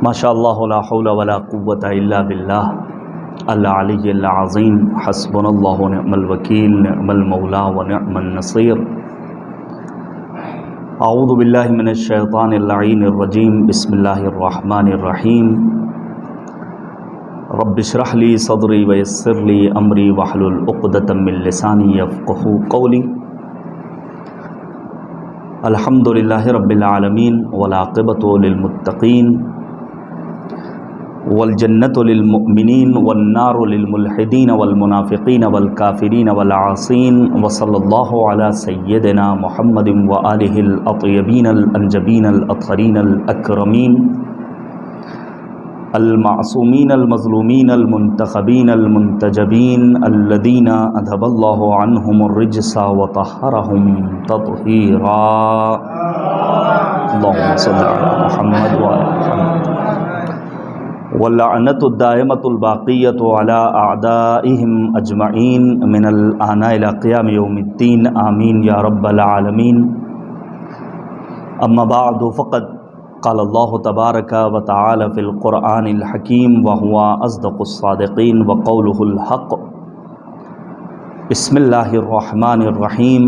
ماشاء اللہ لا حول ولا قوۃ الا باللہ العلی العظیم حسبنا اللہ ونعم الوکیل نعم المولا ونعم النصیر اعوذ باللہ من الشیطان اللعین الرجیم بسم اللہ الرحمن الرحیم رب اشرح لی صدری ویسر لی امری واحلل عقدۃ من لسانی یفقہوا قولی الحمد للہ رب العالمین والعاقبۃ للمتقین والجنة للمؤمنین والنار للملحدین والمنافقین والکافرین والعاصین وصلی اللہ علی سیدنا محمد وآلہ الاطیبین الانجبین الاطہرین الاکرمین المعصومین المظلومین المنتخبین المنتجبین الذین اذھب اللہ عنہم الرجس وطہرہم تطہیرا اللہم صلی علی محمد وآلہ محمد واللعنۃ الدائمۃ الباقیۃ علی اعدائہم اجمعین من الآن الی قیام یوم الدین آمین یا رب العالمین اما بعد فقد قال اللہ تبارک و تعالی فی القرآن الحکیم وهو اصدق الصادقین وقولہ الحق بسم اللہ الرحمن الرحیم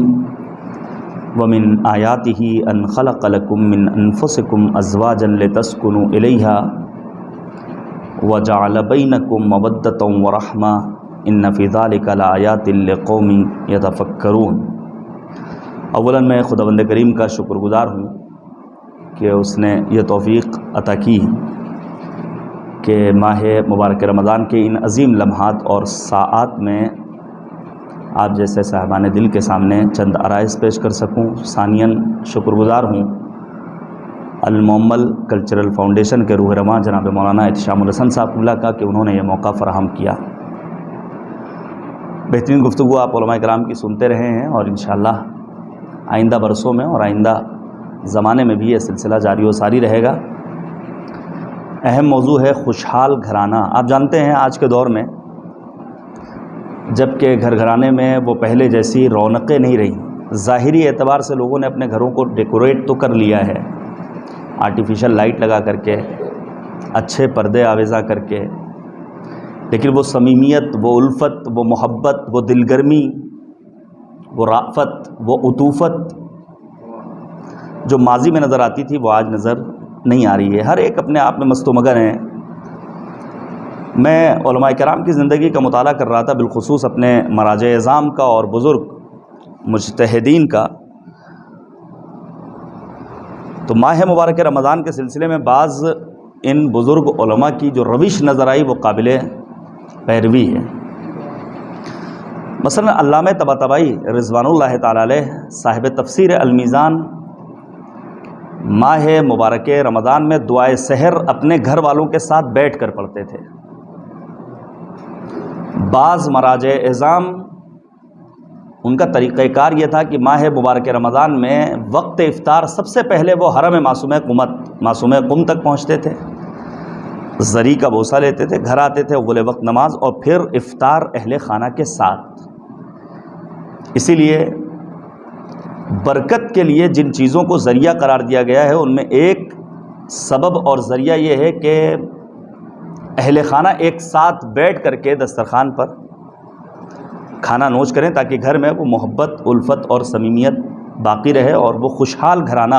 ومن آیاتہ ان خلق لکم من انفسکم ازواجا لتسکنوا الیہا وَجَعَلَ بَيْنَكُمْ مَوَدَّةً وَرَحْمَةً إِنَّ فِي ذَلِكَ لَآيَاتٍ لِقَوْمٍ يَتَفَكَّرُونَ۔ اولاً میں خداوند کریم کا شکر گزار ہوں کہ اس نے یہ توفیق عطا کی کہ ماہ مبارک رمضان کے ان عظیم لمحات اور ساعات میں آپ جیسے صاحبان دل کے سامنے چند عرائض پیش کر سکوں۔ ثانیاً شکر گزار ہوں المومل کلچرل فاؤنڈیشن کے روح رواں جناب مولانا احتشام الحسن صاحب اللہ کا کہ انہوں نے یہ موقع فراہم کیا۔ بہترین گفتگو آپ علماء کرام کی سنتے رہے ہیں اور انشاءاللہ آئندہ برسوں میں اور آئندہ زمانے میں بھی یہ سلسلہ جاری و ساری رہے گا۔ اہم موضوع ہے خوشحال گھرانہ۔ آپ جانتے ہیں آج کے دور میں جب کہ گھر گھرانے میں وہ پہلے جیسی رونقیں نہیں رہیں، ظاہری اعتبار سے لوگوں نے اپنے گھروں کو ڈیکوریٹ تو کر لیا ہے، آرٹیفیشل لائٹ لگا کر کے، اچھے پردے آویزاں کر کے، لیکن وہ صمیمیت، وہ الفت، وہ محبت، وہ دل گرمی، وہ رافت، وہ عطوفت جو ماضی میں نظر آتی تھی وہ آج نظر نہیں آ رہی ہے۔ ہر ایک اپنے آپ میں مست و مگن ہے۔ میں علماء کرام کی زندگی کا مطالعہ کر رہا تھا، بالخصوص اپنے مراجع اعظام کا اور بزرگ مجتہدین کا، تو ماہ مبارک رمضان کے سلسلے میں بعض ان بزرگ علماء کی جو روش نظر آئی وہ قابل پیروی ہے۔ مثلا علامہ طباطبائی رضوان اللہ تعالی علیہ صاحب تفسیر المیزان ماہ مبارک رمضان میں دعائے سحر اپنے گھر والوں کے ساتھ بیٹھ کر پڑھتے تھے۔ بعض مراجع اعظام ان کا طریقہ کار یہ تھا کہ ماہ مبارک رمضان میں وقت افطار سب سے پہلے وہ حرم معصومہ قم تک پہنچتے تھے، زری کا بوسہ لیتے تھے، گھر آتے تھے اول وقت نماز اور پھر افطار اہل خانہ کے ساتھ۔ اسی لیے برکت کے لیے جن چیزوں کو ذریعہ قرار دیا گیا ہے ان میں ایک سبب اور ذریعہ یہ ہے کہ اہل خانہ ایک ساتھ بیٹھ کر کے دسترخوان پر کھانا نوش کریں تاکہ گھر میں وہ محبت، الفت اور صمیمیت باقی رہے اور وہ خوشحال گھرانہ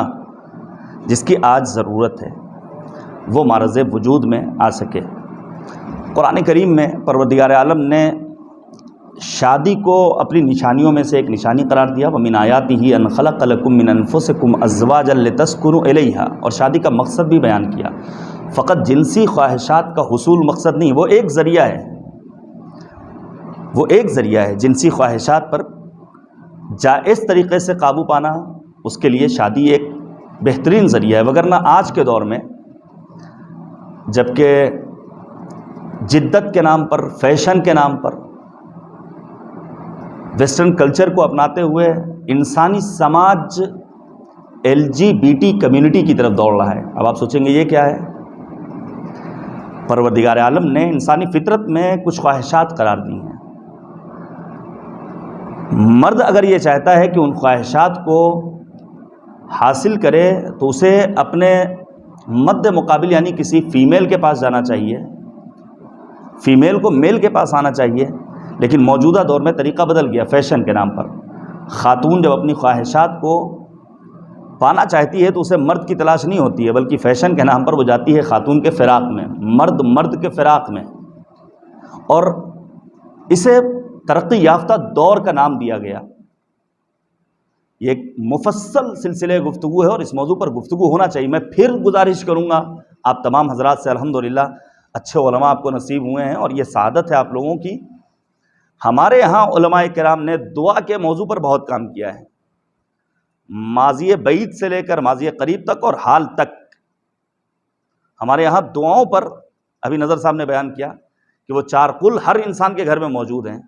جس کی آج ضرورت ہے وہ معرض وجود میں آ سکے۔ قرآن کریم میں پروردگار عالم نے شادی کو اپنی نشانیوں میں سے ایک نشانی قرار دیا، وَمِنْ آیَاتِهِ أَنْ خَلَقَ لَكُم مِّنْ أَنفُسِكُمْ أَزْوَاجًا لِتَسْكُنُوا إِلَيْهَا، اور شادی کا مقصد بھی بیان کیا۔ فقط جنسی خواہشات کا حصول مقصد نہیں، وہ ایک ذریعہ ہے، وہ ایک ذریعہ ہے۔ جنسی خواہشات پر جائز طریقے سے قابو پانا اس کے لیے شادی ایک بہترین ذریعہ ہے، وگرنہ آج کے دور میں جبکہ جدت کے نام پر، فیشن کے نام پر، ویسٹرن کلچر کو اپناتے ہوئے انسانی سماج LGBT کمیونٹی کی طرف دوڑ رہا ہے۔ اب آپ سوچیں گے یہ کیا ہے؟ پروردگار عالم نے انسانی فطرت میں کچھ خواہشات قرار دی ہیں۔ مرد اگر یہ چاہتا ہے کہ ان خواہشات کو حاصل کرے تو اسے اپنے مد مقابل یعنی کسی فیمیل کے پاس جانا چاہیے، فیمیل کو میل کے پاس آنا چاہیے، لیکن موجودہ دور میں طریقہ بدل گیا فیشن کے نام پر۔ خاتون جب اپنی خواہشات کو پانا چاہتی ہے تو اسے مرد کی تلاش نہیں ہوتی ہے، بلکہ فیشن کے نام پر وہ جاتی ہے خاتون کے فراق میں، مرد کے فراق میں، اور اسے ترقی یافتہ دور کا نام دیا گیا۔ یہ ایک مفصل سلسلے گفتگو ہے اور اس موضوع پر گفتگو ہونا چاہیے۔ میں پھر گزارش کروں گا آپ تمام حضرات سے، الحمدللہ اچھے علماء آپ کو نصیب ہوئے ہیں اور یہ سعادت ہے آپ لوگوں کی۔ ہمارے یہاں علماء کرام نے دعا کے موضوع پر بہت کام کیا ہے، ماضی بعید سے لے کر ماضی قریب تک اور حال تک۔ ہمارے یہاں دعاؤں پر ابھی نظر صاحب نے بیان کیا کہ وہ 4 قل ہر انسان کے گھر میں موجود ہیں،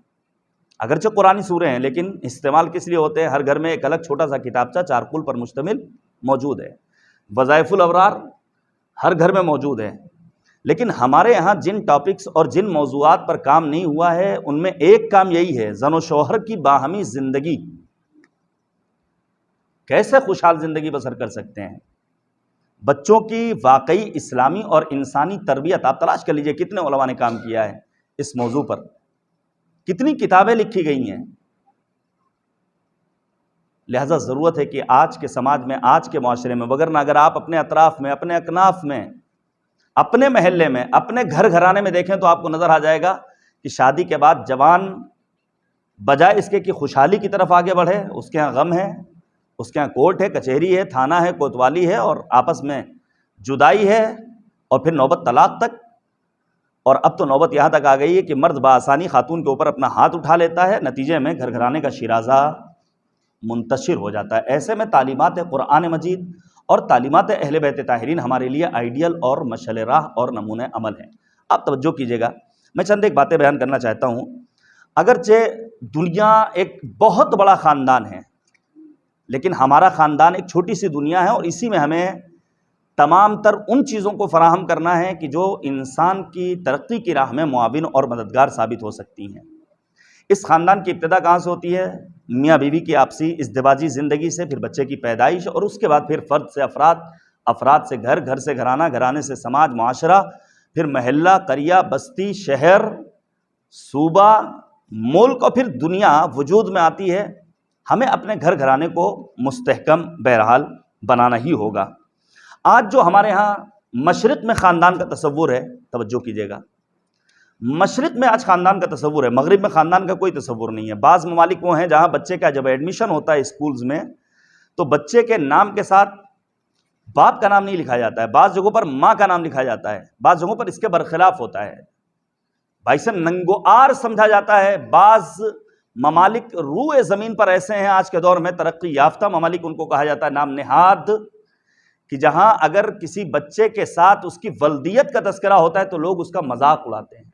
اگرچہ قرآنی سورے ہیں لیکن استعمال کس لیے ہوتے ہیں؟ ہر گھر میں ایک الگ چھوٹا سا کتابچہ 4 قل پر مشتمل موجود ہے۔ وظائف الابرار ہر گھر میں موجود ہے، لیکن ہمارے یہاں جن ٹاپکس اور جن موضوعات پر کام نہیں ہوا ہے ان میں ایک کام یہی ہے، زن و شوہر کی باہمی زندگی، کیسے خوشحال زندگی بسر کر سکتے ہیں، بچوں کی واقعی اسلامی اور انسانی تربیت۔ آپ تلاش کر لیجئے کتنے علماء نے کام کیا ہے اس موضوع پر، کتنی کتابیں لکھی گئی ہیں۔ لہذا ضرورت ہے کہ آج کے سماج میں، آج کے معاشرے میں، وگرنہ اگر آپ اپنے اطراف میں، اپنے اکناف میں، اپنے محلے میں، اپنے گھر گھرانے میں دیکھیں تو آپ کو نظر آ جائے گا کہ شادی کے بعد جوان بجائے اس کے کہ خوشحالی کی طرف آگے بڑھے، اس کے ہاں غم ہے، اس کے ہاں کورٹ ہے، کچہری ہے، تھانہ ہے، کوتوالی ہے، اور آپس میں جدائی ہے، اور پھر نوبت طلاق تک۔ اور اب تو نوبت یہاں تک آ گئی ہے کہ مرد بآسانی خاتون کے اوپر اپنا ہاتھ اٹھا لیتا ہے، نتیجے میں گھر گھرانے کا شیرازہ منتشر ہو جاتا ہے۔ ایسے میں تعلیمات قرآن مجید اور تعلیمات اہل بیت طاہرین ہمارے لیے آئیڈیل اور مشعل راہ اور نمونہ عمل ہیں۔ آپ توجہ کیجئے گا، میں چند ایک باتیں بیان کرنا چاہتا ہوں۔ اگرچہ دنیا ایک بہت بڑا خاندان ہے، لیکن ہمارا خاندان ایک چھوٹی سی دنیا ہے، اور اسی میں ہمیں تمام تر ان چیزوں کو فراہم کرنا ہے کہ جو انسان کی ترقی کی راہ میں معاون اور مددگار ثابت ہو سکتی ہیں۔ اس خاندان کی ابتدا کہاں سے ہوتی ہے؟ میاں بیوی کی آپسی ازدواجی زندگی سے، پھر بچے کی پیدائش، اور اس کے بعد پھر فرد سے افراد، افراد سے گھر، گھر سے گھرانہ، گھرانے سے سماج معاشرہ، پھر محلہ، قریہ، بستی، شہر، صوبہ، ملک، اور پھر دنیا وجود میں آتی ہے۔ ہمیں اپنے گھر گھرانے کو مستحکم بہرحال بنانا ہی ہوگا۔ آج جو ہمارے ہاں مشرق میں خاندان کا تصور ہے، توجہ کیجئے گا، مشرق میں آج خاندان کا تصور ہے، مغرب میں خاندان کا کوئی تصور نہیں ہے۔ بعض ممالک وہ ہیں جہاں بچے کا جب ایڈمیشن ہوتا ہے اسکولز میں تو بچے کے نام کے ساتھ باپ کا نام نہیں لکھا جاتا ہے، بعض جگہوں پر ماں کا نام لکھا جاتا ہے، بعض جگہوں پر اس کے برخلاف ہوتا ہے، بھائیسن ننگوآر سمجھا جاتا ہے۔ بعض ممالک روئے زمین پر ایسے ہیں آج کے دور میں، ترقی یافتہ ممالک ان کو کہا جاتا ہے نام نہاد، کہ جہاں اگر کسی بچے کے ساتھ اس کی ولدیت کا تذکرہ ہوتا ہے تو لوگ اس کا مذاق اڑاتے ہیں۔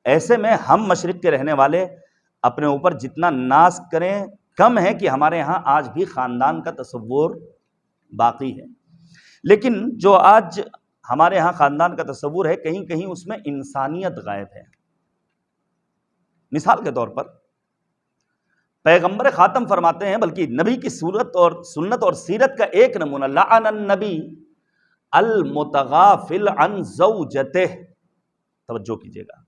ایسے میں ہم مشرق کے رہنے والے اپنے اوپر جتنا ناز کریں کم ہے کہ ہمارے ہاں آج بھی خاندان کا تصور باقی ہے، لیکن جو آج ہمارے ہاں خاندان کا تصور ہے کہیں کہیں اس میں انسانیت غائب ہے۔ مثال کے طور پر پیغمبر خاتم فرماتے ہیں، بلکہ نبی کی صورت اور سنت اور سیرت کا ایک نمونہ، لعن النبی المتغافل عن زوجته، توجہ کیجئے گا،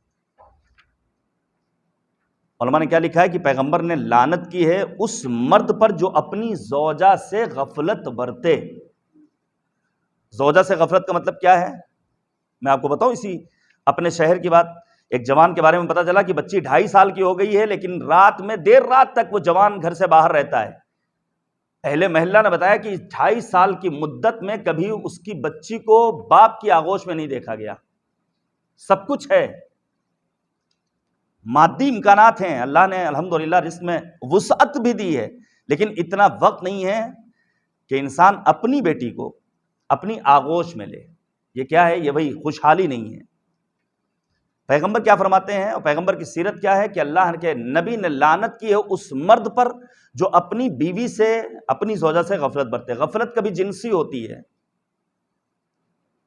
علماء نے کیا لکھا ہے کہ پیغمبر نے لعنت کی ہے اس مرد پر جو اپنی زوجہ سے غفلت برتے۔ زوجہ سے غفلت کا مطلب کیا ہے؟ میں آپ کو بتاؤں، اسی اپنے شہر کی بات، ایک جوان کے بارے میں پتا چلا کہ بچی 2.5 سال کی ہو گئی ہے، لیکن رات میں دیر رات تک وہ جوان گھر سے باہر رہتا ہے۔ اہل محلہ نے بتایا کہ 2.5 سال کی مدت میں کبھی اس کی بچی کو باپ کی آغوش میں نہیں دیکھا گیا۔ سب کچھ ہے، مادی امکانات ہیں، اللہ نے الحمدللہ رزق میں وسعت بھی دی ہے، لیکن اتنا وقت نہیں ہے کہ انسان اپنی بیٹی کو اپنی آغوش میں لے۔ یہ کیا ہے؟ یہ وہی خوشحالی نہیں ہے۔ پیغمبر کیا فرماتے ہیں اور پیغمبر کی سیرت کیا ہے کہ اللہ کے نبی نے لعنت کی ہے اس مرد پر جو اپنی بیوی سے، اپنی زوجہ سے غفلت برتے۔ غفلت کبھی جنسی ہوتی ہے،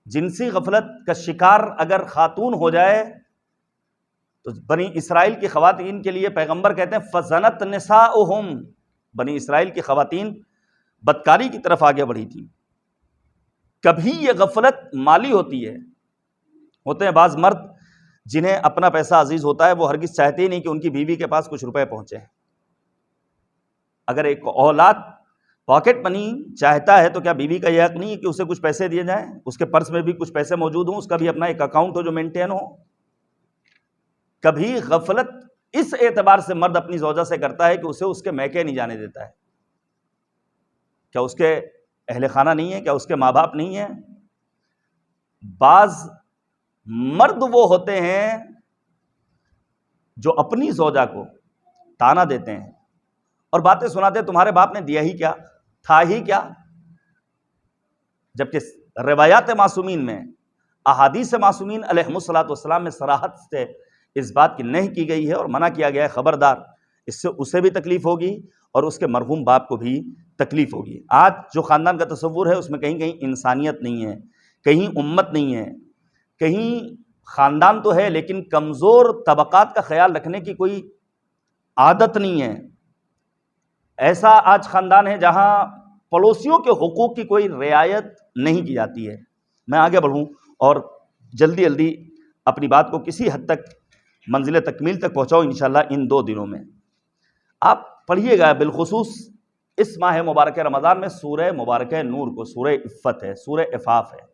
جنسی غفلت کا شکار اگر خاتون ہو جائے تو بنی اسرائیل کی خواتین کے لیے پیغمبر کہتے ہیں فزنت نساؤہم، بنی اسرائیل کی خواتین بدکاری کی طرف آگے بڑھی تھیں۔ کبھی یہ غفلت مالی ہوتی ہے. ہوتے ہیں بعض مرد جنہیں اپنا پیسہ عزیز ہوتا ہے، وہ ہرگز چاہتے ہی نہیں کہ ان کی بیوی کے پاس کچھ روپے پہنچے. اگر ایک اولاد پاکٹ منی چاہتا ہے تو کیا بیوی کا یہ حق نہیں ہے کہ اسے کچھ پیسے دیے جائیں، اس کے پرس میں بھی کچھ پیسے موجود ہوں، اس کا بھی اپنا ایک اکاؤنٹ ہو جو مینٹین ہو؟ کبھی غفلت اس اعتبار سے مرد اپنی زوجہ سے کرتا ہے کہ اسے اس کے میکے نہیں جانے دیتا ہے. کیا اس کے اہل خانہ نہیں ہے؟ کیا اس کے ماں باپ نہیں ہیں؟ بعض مرد وہ ہوتے ہیں جو اپنی زوجہ کو تانا دیتے ہیں اور باتیں سناتے ہیں، تمہارے باپ نے دیا ہی کیا، تھا ہی کیا. جبکہ روایات معصومین میں، احادیث معصومین علیہم الصلوۃ والسلام میں صراحت سے اس بات کی نہی کی گئی ہے اور منع کیا گیا ہے، خبردار، اس سے اسے بھی تکلیف ہوگی اور اس کے مرحوم باپ کو بھی تکلیف ہوگی. آج جو خاندان کا تصور ہے اس میں کہیں کہیں انسانیت نہیں ہے، کہیں امت نہیں ہے، کہیں خاندان تو ہے لیکن کمزور طبقات کا خیال رکھنے کی کوئی عادت نہیں ہے. ایسا آج خاندان ہے جہاں پڑوسیوں کے حقوق کی کوئی رعایت نہیں کی جاتی ہے. میں آگے بڑھوں اور جلدی جلدی اپنی بات کو کسی حد تک منزل تکمیل تک پہنچاؤ انشاءاللہ ان 2 دنوں میں. آپ پڑھیے گا بالخصوص اس ماہ مبارک رمضان میں سورہ مبارکہ نور کو، سورہ عفت ہے، سورہ عفاف ہے.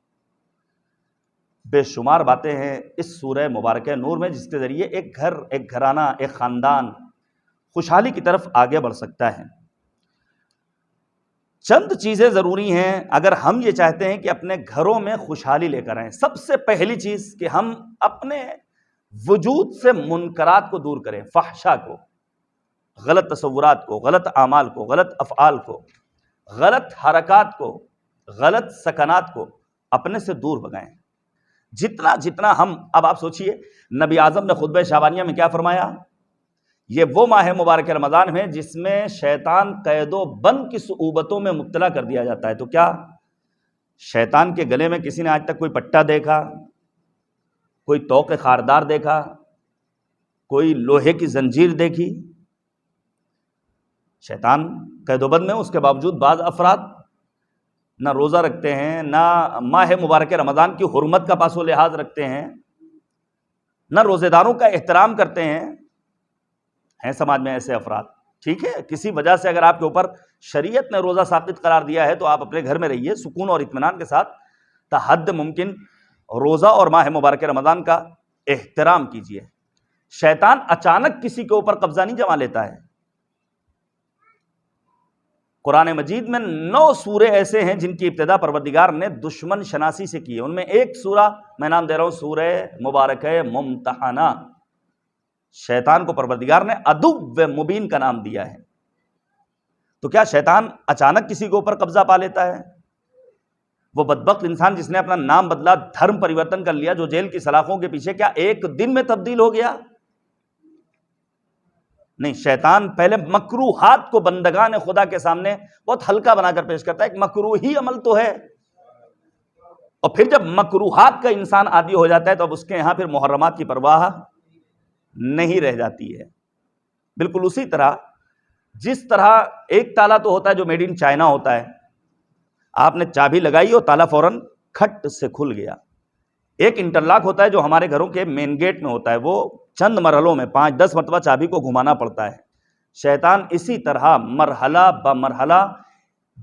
بے شمار باتیں ہیں اس سورہ مبارکہ نور میں جس کے ذریعے ایک گھر، ایک گھرانہ، ایک خاندان خوشحالی کی طرف آگے بڑھ سکتا ہے. چند چیزیں ضروری ہیں اگر ہم یہ چاہتے ہیں کہ اپنے گھروں میں خوشحالی لے کر آئیں. سب سے پہلی چیز کہ ہم اپنے وجود سے منکرات کو دور کریں، فحشا کو، غلط تصورات کو، غلط اعمال کو، غلط افعال کو، غلط حرکات کو، غلط سکنات کو اپنے سے دور بھگائیں. جتنا ہم، اب آپ سوچئے نبی اعظم نے خطبہ شعبانیہ میں کیا فرمایا؟ یہ وہ ماہ مبارک رمضان ہے جس میں شیطان قید و بند کی صعوبتوں میں مبتلا کر دیا جاتا ہے. تو کیا شیطان کے گلے میں کسی نے آج تک کوئی پٹا دیکھا، کوئی طوق خاردار دیکھا، کوئی لوہے کی زنجیر دیکھی؟ شیطان قید و بند میں، اس کے باوجود بعض افراد نہ روزہ رکھتے ہیں، نہ ماہ مبارک رمضان کی حرمت کا پاس و لحاظ رکھتے ہیں، نہ روزے داروں کا احترام کرتے ہیں سماج میں ایسے افراد. ٹھیک ہے، کسی وجہ سے اگر آپ کے اوپر شریعت نے روزہ ساقط قرار دیا ہے تو آپ اپنے گھر میں رہیے، سکون اور اطمینان کے ساتھ تا حد ممکن روزہ اور ماہ مبارک رمضان کا احترام کیجیے. شیطان اچانک کسی کے اوپر قبضہ نہیں جما لیتا ہے. قرآن مجید میں 9 سورے ایسے ہیں جن کی ابتدا پروردگار نے دشمن شناسی سے کی ہے. ان میں ایک سورہ میں نام دے رہا ہوں، سورہ مبارکہ ممتحنہ. شیطان کو پروردگار نے عدو مبین کا نام دیا ہے. تو کیا شیطان اچانک کسی کے اوپر قبضہ پا لیتا ہے؟ وہ بدبخت انسان جس نے اپنا نام بدلا، دھرم پریورتن کر لیا، جو جیل کی سلاخوں کے پیچھے، کیا ایک دن میں تبدیل ہو گیا؟ نہیں، شیطان پہلے مکروہات کو بندگان خدا کے سامنے بہت ہلکا بنا کر پیش کرتا ہے. ایک مکروہی عمل تو ہے، اور پھر جب مکروہات کا انسان عادی ہو جاتا ہے تو اب اس کے یہاں پھر محرمات کی پرواہ نہیں رہ جاتی ہے. بالکل اسی طرح جس طرح ایک تالا تو ہوتا ہے جو میڈ ان چائنا ہوتا ہے، آپ نے چابی لگائی اور تالا فوراً کھٹ سے کھل گیا. ایک انٹرلاک ہوتا ہے جو ہمارے گھروں کے مین گیٹ میں ہوتا ہے، وہ چند مرحلوں میں 5-10 مرتبہ چابی کو گھمانا پڑتا ہے. شیطان اسی طرح مرحلہ بمرحلہ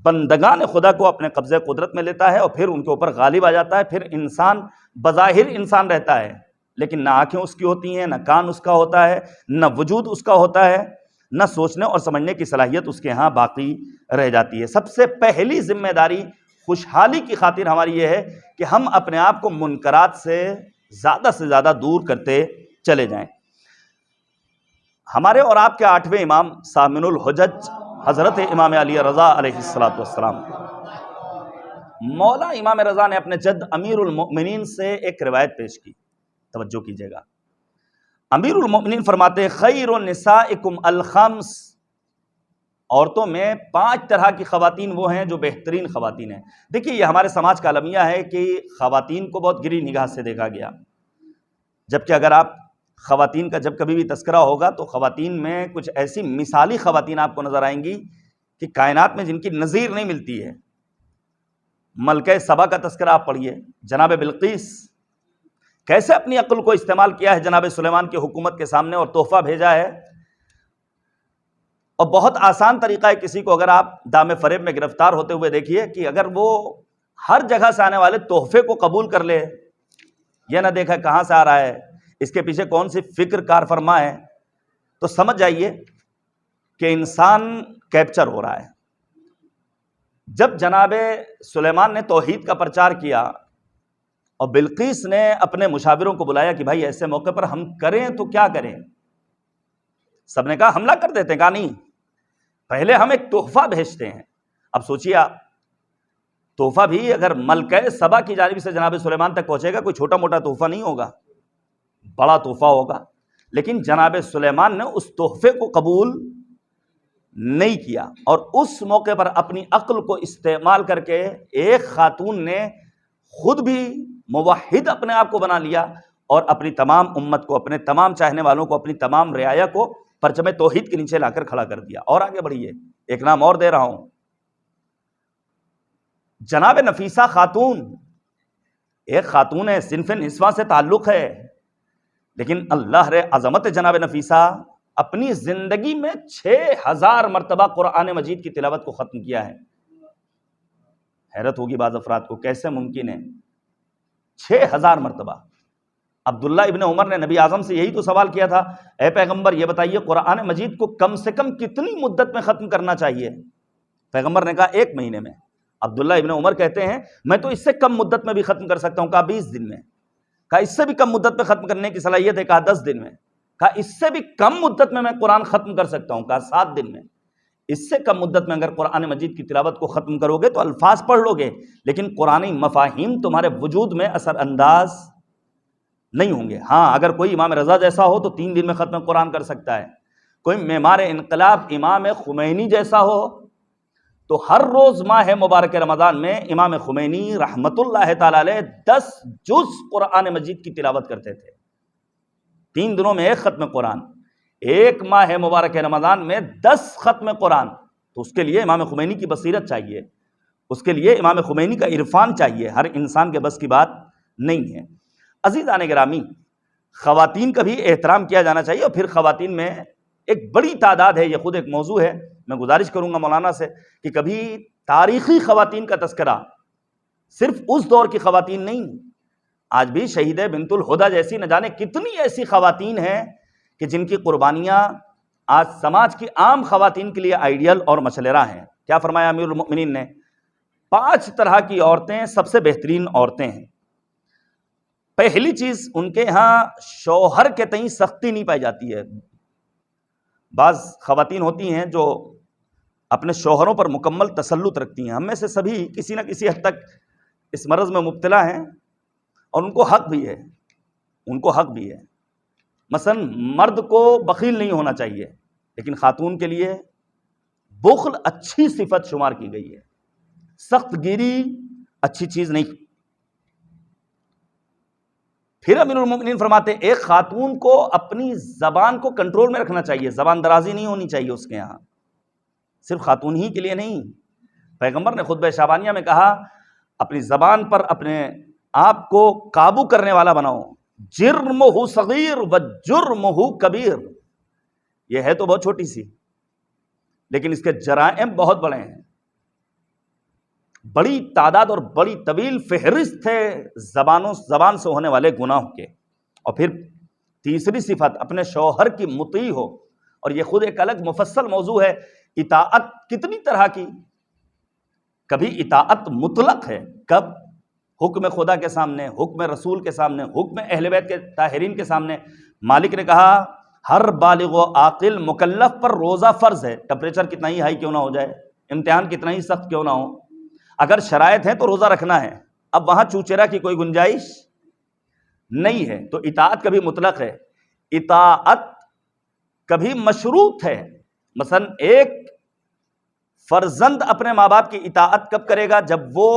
بندگان خدا کو اپنے قبضے قدرت میں لیتا ہے اور پھر ان کے اوپر غالب آ جاتا ہے. پھر انسان بظاہر انسان رہتا ہے لیکن نہ آنکھیں اس کی ہوتی ہیں، نہ کان اس کا ہوتا ہے، نہ وجود اس کا ہوتا ہے، نہ سوچنے اور سمجھنے کی صلاحیت اس کے ہاں باقی رہ جاتی ہے. سب سے پہلی ذمہ داری خوشحالی کی خاطر ہماری یہ ہے کہ ہم اپنے آپ کو منکرات سے زیادہ دور کرتے چلے جائیں. ہمارے اور آپ کے 8ویں امام سامن الحجج حضرت امام علی رضا علیہ السلام، مولا امام رضا نے اپنے جد امیر المؤمنین سے ایک روایت پیش کی، توجہ کیجئے گا. امیر المؤمنین فرماتے ہیں خیر نسائکم الخمس، عورتوں میں 5 طرح کی خواتین وہ ہیں جو بہترین خواتین ہیں. دیکھیے یہ ہمارے سماج کا المیہ ہے کہ خواتین کو بہت گری نگاہ سے دیکھا گیا، جبکہ اگر آپ خواتین کا جب کبھی بھی تذکرہ ہوگا تو خواتین میں کچھ ایسی مثالی خواتین آپ کو نظر آئیں گی کہ کائنات میں جن کی نظیر نہیں ملتی ہے. ملکہ سبا کا تذکرہ آپ پڑھیے، جناب بلقیس کیسے اپنی عقل کو استعمال کیا ہے جناب سلیمان کی حکومت کے سامنے اور تحفہ بھیجا ہے. اور بہت آسان طریقہ ہے، کسی کو اگر آپ دام فریب میں گرفتار ہوتے ہوئے دیکھیے کہ اگر وہ ہر جگہ سے آنے والے تحفے کو قبول کر لے، یہ نہ دیکھا کہاں سے آ رہا ہے، اس کے پیچھے کون سی فکر کار فرما ہے، تو سمجھ جائیے کہ انسان کیپچر ہو رہا ہے. جب جناب سلیمان نے توحید کا پرچار کیا اور بلقیس نے اپنے مشاوروں کو بلایا کہ بھائی ایسے موقع پر ہم کریں تو کیا کریں، سب نے کہا حملہ کر دیتے ہیں. کہا نہیں، پہلے ہم ایک تحفہ بھیجتے ہیں. اب سوچیے آپ، تحفہ بھی اگر ملکہ سبا کی جانب سے جناب سلیمان تک پہنچے گا، کوئی چھوٹا موٹا تحفہ نہیں ہوگا، بڑا تحفہ ہوگا. لیکن جناب سلیمان نے اس تحفے کو قبول نہیں کیا، اور اس موقع پر اپنی عقل کو استعمال کر کے ایک خاتون نے خود بھی موحد اپنے آپ کو بنا لیا اور اپنی تمام امت کو، اپنے تمام چاہنے والوں کو، اپنی تمام رعایا کو پرچم توحید کے نیچے لا کر کھڑا کر دیا. اور آگے بڑھیے، ایک نام اور دے رہا ہوں، جناب نفیسہ خاتون. ایک خاتون ہے، صنف نسواں سے تعلق ہے، لیکن اللہ رے عظمت جناب نفیسہ اپنی زندگی میں 6000 مرتبہ قرآن مجید کی تلاوت کو ختم کیا ہے. حیرت ہوگی بعض افراد کو، کیسے ممکن ہے 6000 مرتبہ. عبداللہ ابن عمر نے نبی اعظم سے یہی تو سوال کیا تھا، اے پیغمبر یہ بتائیے قرآن مجید کو کم سے کم کتنی مدت میں ختم کرنا چاہیے؟ پیغمبر نے کہا 1 مہینے میں. عبداللہ ابن عمر کہتے ہیں میں تو اس سے کم مدت میں بھی ختم کر سکتا ہوں. کہا 20 دن میں. کہا اس سے بھی کم مدت میں ختم کرنے کی صلاحیت ہے؟ کہا 10 دن میں. کہا اس سے بھی کم مدت میں قرآن ختم کر سکتا ہوں؟ کہا 7 دن میں. اس سے کم مدت میں اگر قرآن مجید کی تلاوت کو ختم کرو گے تو الفاظ پڑھ لو گے، لیکن قرآنی مفاہیم تمہارے وجود میں اثر انداز نہیں ہوں گے. ہاں اگر کوئی امام رضا جیسا ہو تو 3 دن میں ختم قرآن کر سکتا ہے. کوئی معمار انقلاب امام خمینی جیسا ہو تو ہر روز ماہ مبارک رمضان میں امام خمینی رحمت اللہ تعالی علیہ 10 جز قرآن مجید کی تلاوت کرتے تھے. 3 دنوں میں 1 ختم قرآن، 1 ماہ مبارک رمضان میں 10 ختم قرآن. تو اس کے لیے امام خمینی کی بصیرت چاہیے، اس کے لیے امام خمینی کا عرفان چاہیے، ہر انسان کے بس کی بات نہیں ہے. عزیزان گرامی، خواتین کا بھی احترام کیا جانا چاہیے، اور پھر خواتین میں ایک بڑی تعداد ہے، یہ خود ایک موضوع ہے. میں گزارش کروں گا مولانا سے کہ کبھی تاریخی خواتین کا تذکرہ، صرف اس دور کی خواتین نہیں، آج بھی شہید بنت الہدیٰ جیسی نہ جانے کتنی ایسی خواتین ہیں کہ جن کی قربانیاں آج سماج کی عام خواتین کے لیے آئیڈیل اور مشعل راہ ہیں. کیا فرمایا امیر المؤمنین نے؟ 5 طرح کی عورتیں سب سے بہترین عورتیں ہیں. پہلی چیز، ان کے ہاں شوہر کے تئیں سختی نہیں پائی جاتی ہے. بعض خواتین ہوتی ہیں جو اپنے شوہروں پر مکمل تسلط رکھتی ہیں. ہم میں سے سبھی کسی نہ کسی حد تک اس مرض میں مبتلا ہیں، اور ان کو حق بھی ہے، ان کو حق بھی ہے. مثلا مرد کو بخیل نہیں ہونا چاہیے، لیکن خاتون کے لیے بخل اچھی صفت شمار کی گئی ہے. سخت گیری اچھی چیز نہیں. پھر امیر المؤمنین فرماتے ہیں ایک خاتون کو اپنی زبان کو کنٹرول میں رکھنا چاہیے، زبان درازی نہیں ہونی چاہیے اس کے یہاں. صرف خاتون ہی کے لیے نہیں، پیغمبر نے خطبہ شعبانیہ میں کہا اپنی زبان پر اپنے آپ کو قابو کرنے والا بناؤ. جرمہ صغیر و جرمہ کبیر. یہ ہے تو بہت چھوٹی سی، لیکن اس کے جرائم بہت بڑے ہیں. بڑی تعداد اور بڑی طویل فہرست ہے زبان سے ہونے والے گناہوں کے. اور پھر تیسری صفت، اپنے شوہر کی مطیع ہو. اور یہ خود ایک الگ مفصل موضوع ہے. اطاعت کتنی طرح کی، کبھی اطاعت مطلق ہے، کب حکم خدا کے سامنے، حکم رسول کے سامنے، حکم اہل بیت کے طاہرین کے سامنے. مالک نے کہا ہر بالغ و عاقل مکلف پر روزہ فرض ہے، ٹمپریچر کتنا ہی ہائی کیوں نہ ہو جائے، امتحان کتنا ہی سخت کیوں نہ ہو، اگر شرائط ہیں تو روزہ رکھنا ہے. اب وہاں چوچرا کی کوئی گنجائش نہیں ہے. تو اطاعت کبھی مطلق ہے، اطاعت کبھی مشروط ہے. مثلا ایک فرزند اپنے ماں باپ کی اطاعت کب کرے گا؟ جب وہ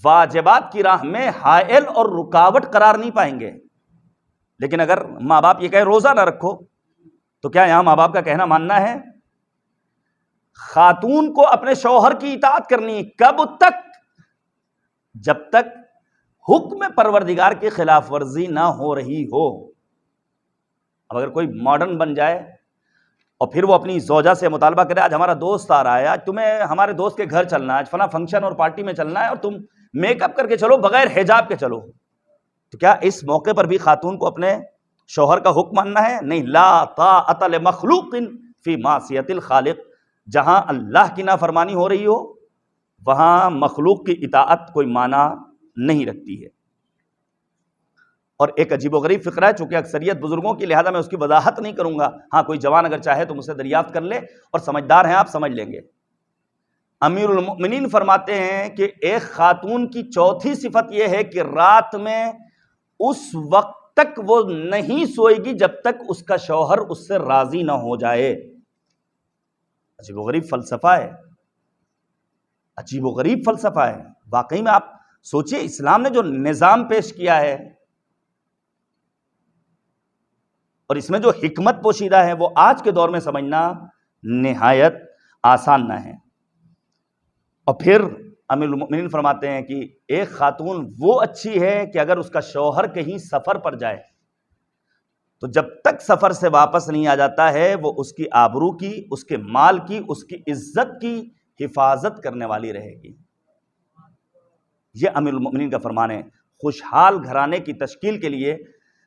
واجبات کی راہ میں حائل اور رکاوٹ قرار نہیں پائیں گے. لیکن اگر ماں باپ یہ کہے روزہ نہ رکھو، تو کیا یہاں ماں باپ کا کہنا ماننا ہے؟ خاتون کو اپنے شوہر کی اطاعت کرنی کب تک؟ جب تک حکم پروردگار کی خلاف ورزی نہ ہو رہی ہو. اب اگر کوئی ماڈرن بن جائے اور پھر وہ اپنی زوجہ سے مطالبہ کرے آج ہمارا دوست آ رہا ہے, آج تمہیں ہمارے دوست کے گھر چلنا ہے, آج فلاں فنکشن اور پارٹی میں چلنا ہے اور تم میک اپ کر کے چلو, بغیر حجاب کے چلو, تو کیا اس موقع پر بھی خاتون کو اپنے شوہر کا حکم ماننا ہے؟ نہیں. لا طاعۃ لمخلوق فی معصیۃ الخالق. جہاں اللہ کی نافرمانی ہو رہی ہو وہاں مخلوق کی اطاعت کوئی معنی نہیں رکھتی ہے. اور ایک عجیب و غریب فقرہ ہے, چونکہ اکثریت بزرگوں کی, لہذا میں اس کی وضاحت نہیں کروں گا. ہاں کوئی جوان اگر چاہے تو مجھ سے دریافت کر لے, اور سمجھدار ہیں آپ سمجھ لیں گے. امیر المؤمنین فرماتے ہیں کہ ایک خاتون کی چوتھی صفت یہ ہے کہ رات میں اس وقت تک وہ نہیں سوئے گی جب تک اس کا شوہر اس سے راضی نہ ہو جائے. عجیب و غریب فلسفہ ہے, عجیب و غریب فلسفہ ہے. واقعی میں آپ سوچئے اسلام نے جو نظام پیش کیا ہے اور اس میں جو حکمت پوشیدہ ہے وہ آج کے دور میں سمجھنا نہایت آسان نہ ہے. اور پھر امیر المؤمنین فرماتے ہیں کہ ایک خاتون وہ اچھی ہے کہ اگر اس کا شوہر کہیں سفر پر جائے تو جب تک سفر سے واپس نہیں آ جاتا ہے وہ اس کی آبرو کی, اس کے مال کی, اس کی عزت کی حفاظت کرنے والی رہے گی. یہ امیر المؤمنین کا فرمان ہے. خوشحال گھرانے کی تشکیل کے لیے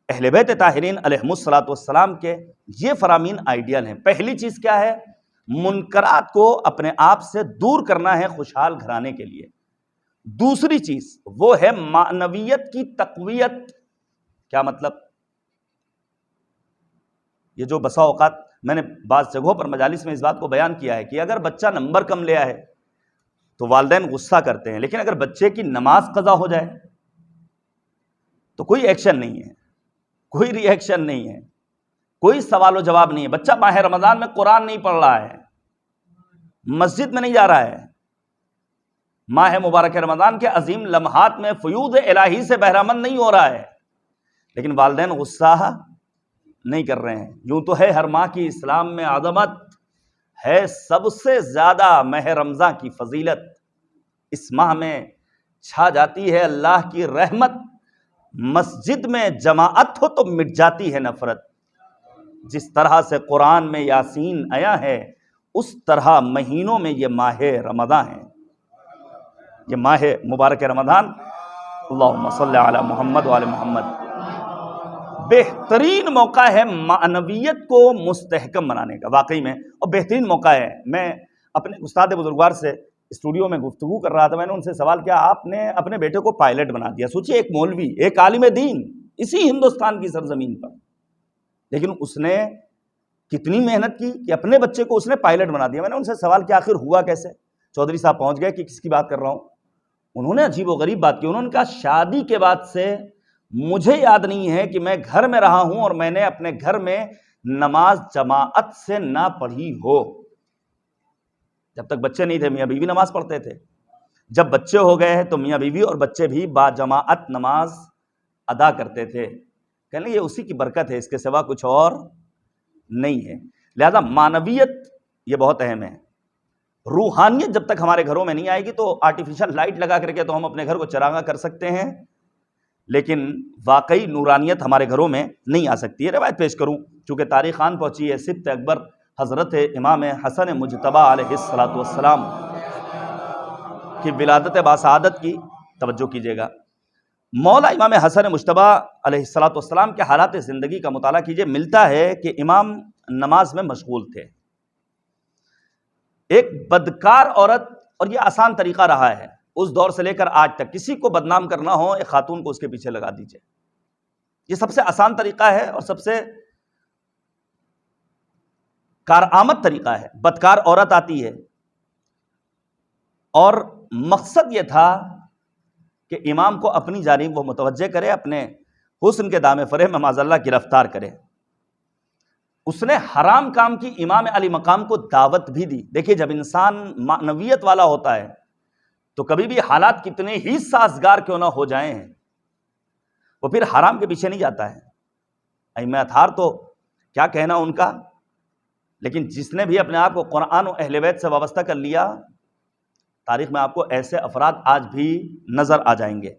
اہل بیت طاہرین علیہم الصلاۃ والسلام کے یہ فرامین آئیڈیل ہیں. پہلی چیز کیا ہے؟ منکرات کو اپنے آپ سے دور کرنا ہے خوشحال گھرانے کے لیے. دوسری چیز وہ ہے معنویت کی تقویت. کیا مطلب؟ یہ جو بسا اوقات میں نے بعض جگہوں پر مجالس میں اس بات کو بیان کیا ہے کہ اگر بچہ نمبر کم لے آئے تو والدین غصہ کرتے ہیں, لیکن اگر بچے کی نماز قضا ہو جائے تو کوئی ایکشن نہیں ہے, کوئی ری ایکشن نہیں ہے, کوئی سوال و جواب نہیں ہے. بچہ ماہ رمضان میں قرآن نہیں پڑھ رہا ہے, مسجد میں نہیں جا رہا ہے, ماہ مبارک رمضان کے عظیم لمحات میں فیوض الہی سے بہرامند نہیں ہو رہا ہے, لیکن والدین غصہ نہیں کر رہے ہیں. یوں تو ہے ہر ماہ کی اسلام میں عظمت ہے, سب سے زیادہ ماہ رمضان کی فضیلت. اس ماہ میں چھا جاتی ہے اللہ کی رحمت, مسجد میں جماعت ہو تو مٹ جاتی ہے نفرت. جس طرح سے قرآن میں یاسین آیا ہے اس طرح مہینوں میں یہ ماہ رمضان ہے, یہ ماہ مبارک رمضان. اللہم صلی علی محمد وعلی محمد. بہترین موقع ہے معنویت کو مستحکم بنانے کا واقعی میں, اور بہترین موقع ہے. میں اپنے استاد بزرگوار سے اسٹوڈیو میں گفتگو کر رہا تھا, میں نے ان سے سوال کیا, آپ نے اپنے بیٹے کو پائلٹ بنا دیا. سوچئے ایک مولوی, ایک عالم دین اسی ہندوستان کی سرزمین پر, لیکن اس نے کتنی محنت کی کہ اپنے بچے کو اس نے پائلٹ بنا دیا. میں نے ان سے سوال کیا آخر ہوا کیسے؟ چودھری صاحب پہنچ گئے کہ کس کی بات کر رہا ہوں. انہوں نے عجیب و غریب بات کی. انہوں نے کہا شادی کے بعد سے مجھے یاد نہیں ہے کہ میں گھر میں رہا ہوں اور میں نے اپنے گھر میں نماز جماعت سے نہ پڑھی ہو. جب تک بچے نہیں تھے میاں بیوی نماز پڑھتے تھے, جب بچے ہو گئے ہیں تو میاں بیوی اور بچے بھی با جماعت نماز ادا کرتے تھے. کہنے یہ اسی کی برکت ہے, اس کے سوا کچھ اور نہیں ہے. لہذا معنویت یہ بہت اہم ہے. روحانیت جب تک ہمارے گھروں میں نہیں آئے گی تو آرٹیفیشل لائٹ لگا کر کے تو ہم اپنے گھر کو چراغاں کر سکتے ہیں, لیکن واقعی نورانیت ہمارے گھروں میں نہیں آ سکتی ہے. روایت پیش کروں چونکہ تاریخ آن پہنچی ہے, سبت اکبر حضرت امام حسن مجتبیٰ علیہ الصلاۃ والسلام کی ولادت باسعادت کی توجہ کیجیے گا. مولا امام حسن مجتبیٰ علیہ الصلاۃ والسلام کے حالات زندگی کا مطالعہ کیجیے. ملتا ہے کہ امام نماز میں مشغول تھے. ایک بدکار عورت, اور یہ آسان طریقہ رہا ہے اس دور سے لے کر آج تک, کسی کو بدنام کرنا ہو ایک خاتون کو اس کے پیچھے لگا دیجئے. یہ سب سے آسان طریقہ ہے اور سب سے کارآمد طریقہ ہے. بدکار عورت آتی ہے اور مقصد یہ تھا کہ امام کو اپنی جانب وہ متوجہ کرے, اپنے حسن کے دام فرح میں معاذ اللہ گرفتار کرے. اس نے حرام کام کی امام علی مقام کو دعوت بھی دی. دیکھیے جب انسان معنویت والا ہوتا ہے تو کبھی بھی حالات کتنے ہی سازگار کیوں نہ ہو جائیں وہ پھر حرام کے پیچھے نہیں جاتا ہے. ائمہ اطہار تو کیا کہنا ان کا, لیکن جس نے بھی اپنے آپ کو قرآن و اہل بیت سے وابستہ کر لیا تاریخ میں آپ کو ایسے افراد آج بھی نظر آ جائیں گے۔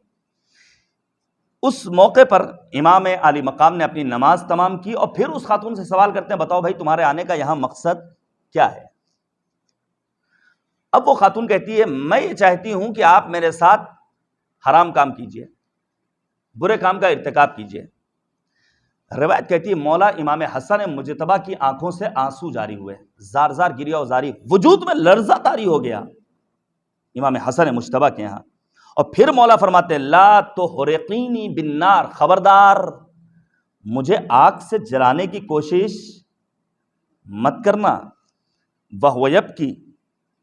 اس موقع پر امام عالی مقام نے اپنی نماز تمام کی اور پھر اس خاتون سے سوال کرتے ہیں بتاؤ بھائی تمہارے آنے کا یہاں مقصد کیا ہے؟ اب وہ خاتون کہتی ہے میں یہ چاہتی ہوں کہ آپ میرے ساتھ حرام کام کیجئے، برے کام کا ارتکاب کیجئے۔ روایت کہتی ہے مولا امام حسن مجتبیٰ کی آنکھوں سے آنسو جاری ہوئے، زار زار گریا و زاری، وجود میں لرزہ طاری ہو گیا امام حسن مجتبیٰ کے یہاں۔ اور پھر مولا فرماتے ہیں لا تحرقینی بالنار، خبردار مجھے آگ سے جلانے کی کوشش مت کرنا۔ وہو یبکی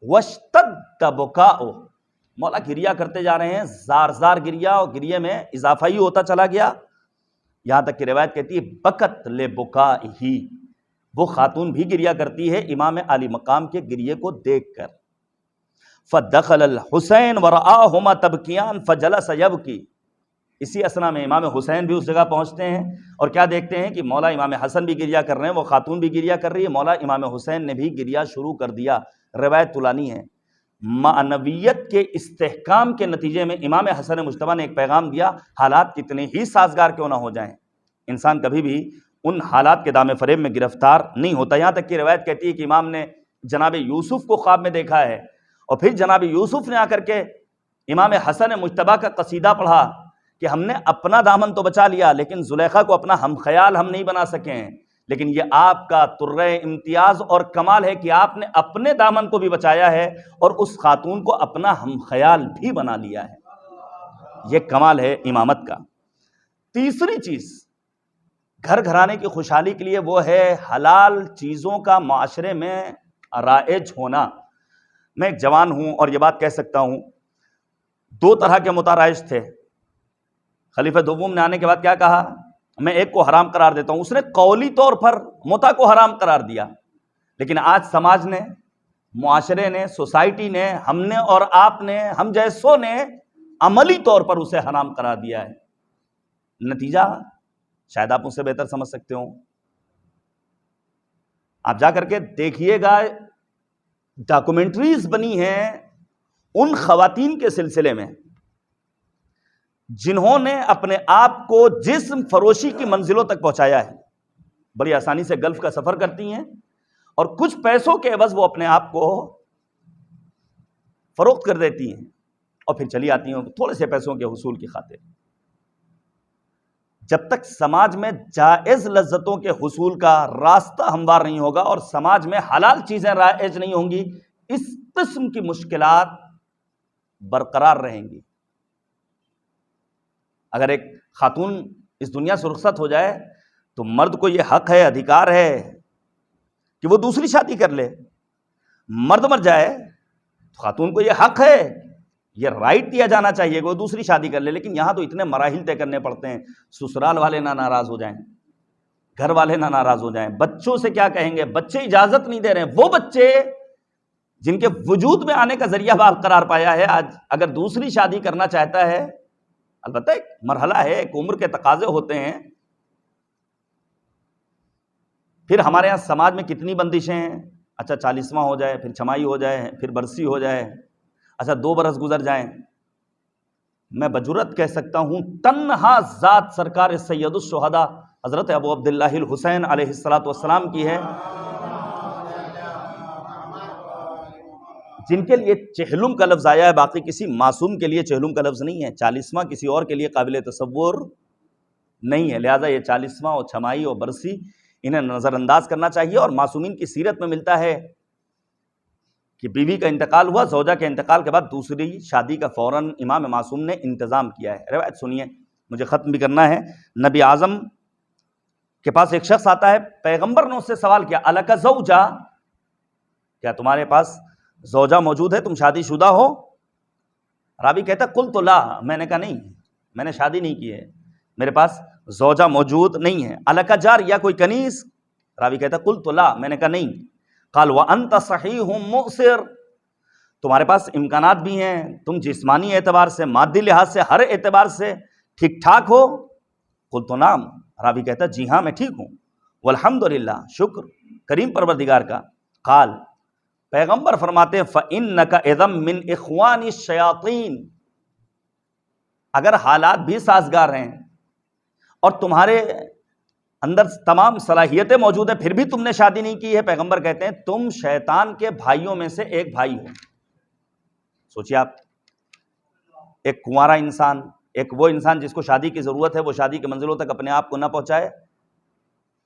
واشتد بکاؤہ، مولا گریا کرتے جا رہے ہیں، زار زار گریا، اور گریے میں اضافہ ہی ہوتا چلا گیا، یہاں تک کہ روایت کہتی ہے بکت لبکائہ، وہ خاتون بھی گریا کرتی ہے امام عالی مقام کے گریے کو دیکھ کر۔ فدخل الحسین ورآہما تبکیان فجلس یبکی، اسی اسنا میں امام حسین بھی اس جگہ پہنچتے ہیں اور کیا دیکھتے ہیں کہ مولا امام حسن بھی گریا کر رہے ہیں، وہ خاتون بھی گریا کر رہی ہے، مولا امام حسین نے بھی گریا شروع کر دیا۔ روایت طولانی ہے۔ معنویت کے استحکام کے نتیجے میں امام حسن مجتبیٰ نے ایک پیغام دیا، حالات کتنے ہی سازگار کیوں نہ ہو جائیں، انسان کبھی بھی ان حالات کے دام فریب میں گرفتار نہیں ہوتا۔ یہاں تک کہ روایت کہتی ہے کہ امام نے جناب یوسف کو خواب میں دیکھا ہے، اور پھر جناب یوسف نے آ کر کے امام حسن مجتبیٰ کا قصیدہ پڑھا کہ ہم نے اپنا دامن تو بچا لیا لیکن زلیخا کو اپنا ہم خیال ہم نہیں بنا سکے ہیں، لیکن یہ آپ کا ترہ امتیاز اور کمال ہے کہ آپ نے اپنے دامن کو بھی بچایا ہے اور اس خاتون کو اپنا ہم خیال بھی بنا لیا ہے، یہ کمال ہے امامت کا۔ تیسری چیز گھر گھرانے کی خوشحالی کے لیے وہ ہے حلال چیزوں کا معاشرے میں رائج ہونا۔ میں ایک جوان ہوں اور یہ بات کہہ سکتا ہوں، دو طرح کے متع رائج تھے۔ خلیفہ دوم نے آنے کے بعد کیا کہا، میں ایک کو حرام قرار دیتا ہوں، اس نے قولی طور پر متع کو حرام قرار دیا، لیکن آج سماج نے، معاشرے نے، سوسائٹی نے، ہم نے اور آپ نے، ہم جیسوں نے عملی طور پر اسے حرام قرار دیا ہے۔ نتیجہ شاید آپ اسے بہتر سمجھ سکتے ہوں، آپ جا کر کے دیکھیے گا، ڈاکومنٹریز بنی ہیں ان خواتین کے سلسلے میں جنہوں نے اپنے آپ کو جسم فروشی کی منزلوں تک پہنچایا ہے، بڑی آسانی سے گلف کا سفر کرتی ہیں اور کچھ پیسوں کے عوض وہ اپنے آپ کو فروخت کر دیتی ہیں اور پھر چلی آتی ہیں تھوڑے سے پیسوں کے حصول کی خاطر۔ جب تک سماج میں جائز لذتوں کے حصول کا راستہ ہموار نہیں ہوگا اور سماج میں حلال چیزیں رائج نہیں ہوں گی، اس قسم کی مشکلات برقرار رہیں گی۔ اگر ایک خاتون اس دنیا سے رخصت ہو جائے تو مرد کو یہ حق ہے، ادھیکار ہے کہ وہ دوسری شادی کر لے۔ مرد مر جائے تو خاتون کو یہ حق ہے، یہ رائٹ دیا جانا چاہیے کہ وہ دوسری شادی کر لے، لیکن یہاں تو اتنے مراحل طے کرنے پڑتے ہیں، سسرال والے نہ ناراض ہو جائیں، گھر والے نہ ناراض ہو جائیں، بچوں سے کیا کہیں گے، بچے اجازت نہیں دے رہے ہیں، وہ بچے جن کے وجود میں آنے کا ذریعہ باپ قرار پایا ہے، آج اگر دوسری شادی کرنا چاہتا ہے، البتہ ایک مرحلہ ہے، ایک عمر کے تقاضے ہوتے ہیں۔ پھر ہمارے یہاں سماج میں کتنی بندشیں ہیں، اچھا 40واں ہو جائے، پھر چھمائی ہو جائے، پھر برسی ہو جائے، اچھا 2 برس گزر جائیں۔ میں بجرت کہہ سکتا ہوں تنہا ذات سرکار سید الشہداء حضرت ابو عبداللہ الحسین علیہ السلام کی ہے، جن کے لیے چہلم کا لفظ آیا ہے، باقی کسی معصوم کے لیے چہلم کا لفظ نہیں ہے۔ 40واں کسی اور کے لیے قابل تصور نہیں ہے، لہٰذا یہ 40واں اور چھمائی اور برسی انہیں نظر انداز کرنا چاہیے۔ اور معصومین کی سیرت میں ملتا ہے کہ بیوی کا انتقال ہوا، زوجہ کے انتقال کے بعد دوسری شادی کا فوراً امام معصوم نے انتظام کیا ہے۔ روایت سنیے، مجھے ختم بھی کرنا ہے۔ نبی اعظم کے پاس ایک شخص آتا ہے، پیغمبر نے اس سے سوال کیا الک زوجہ، کیا تمہارے پاس زوجہ موجود ہے، تم شادی شدہ ہو؟ راوی کہتا قلت لا، میں نے کہا نہیں، میں نے شادی نہیں کی ہے، میرے پاس زوجہ موجود نہیں ہے۔ الک جار، یا کوئی کنیز؟ راوی کہتا قلت لا، میں نے کہا نہیں۔ قال وانت صحیح مؤثر، تمہارے پاس امکانات بھی ہیں، تم جسمانی اعتبار سے، مادی لحاظ سے، ہر اعتبار سے ٹھیک ٹھاک ہو؟ قلت نعم، راوی کہتا جی ہاں میں ٹھیک ہوں، والحمدللہ، شکر کریم پروردگار کا۔ قال، پیغمبر فرماتے ہیں فَإِنَّكَ إِذًا مِّنْ إِخْوَانِ الشَّيَاطِينِ، اگر حالات بھی سازگار ہیں اور تمہارے اندر تمام صلاحیتیں موجود ہیں پھر بھی تم نے شادی نہیں کی ہے، پیغمبر کہتے ہیں تم شیطان کے بھائیوں میں سے ایک بھائی ہو۔ سوچیے آپ، ایک کنوارا انسان، ایک وہ انسان جس کو شادی کی ضرورت ہے، وہ شادی کی منزلوں تک اپنے آپ کو نہ پہنچائے۔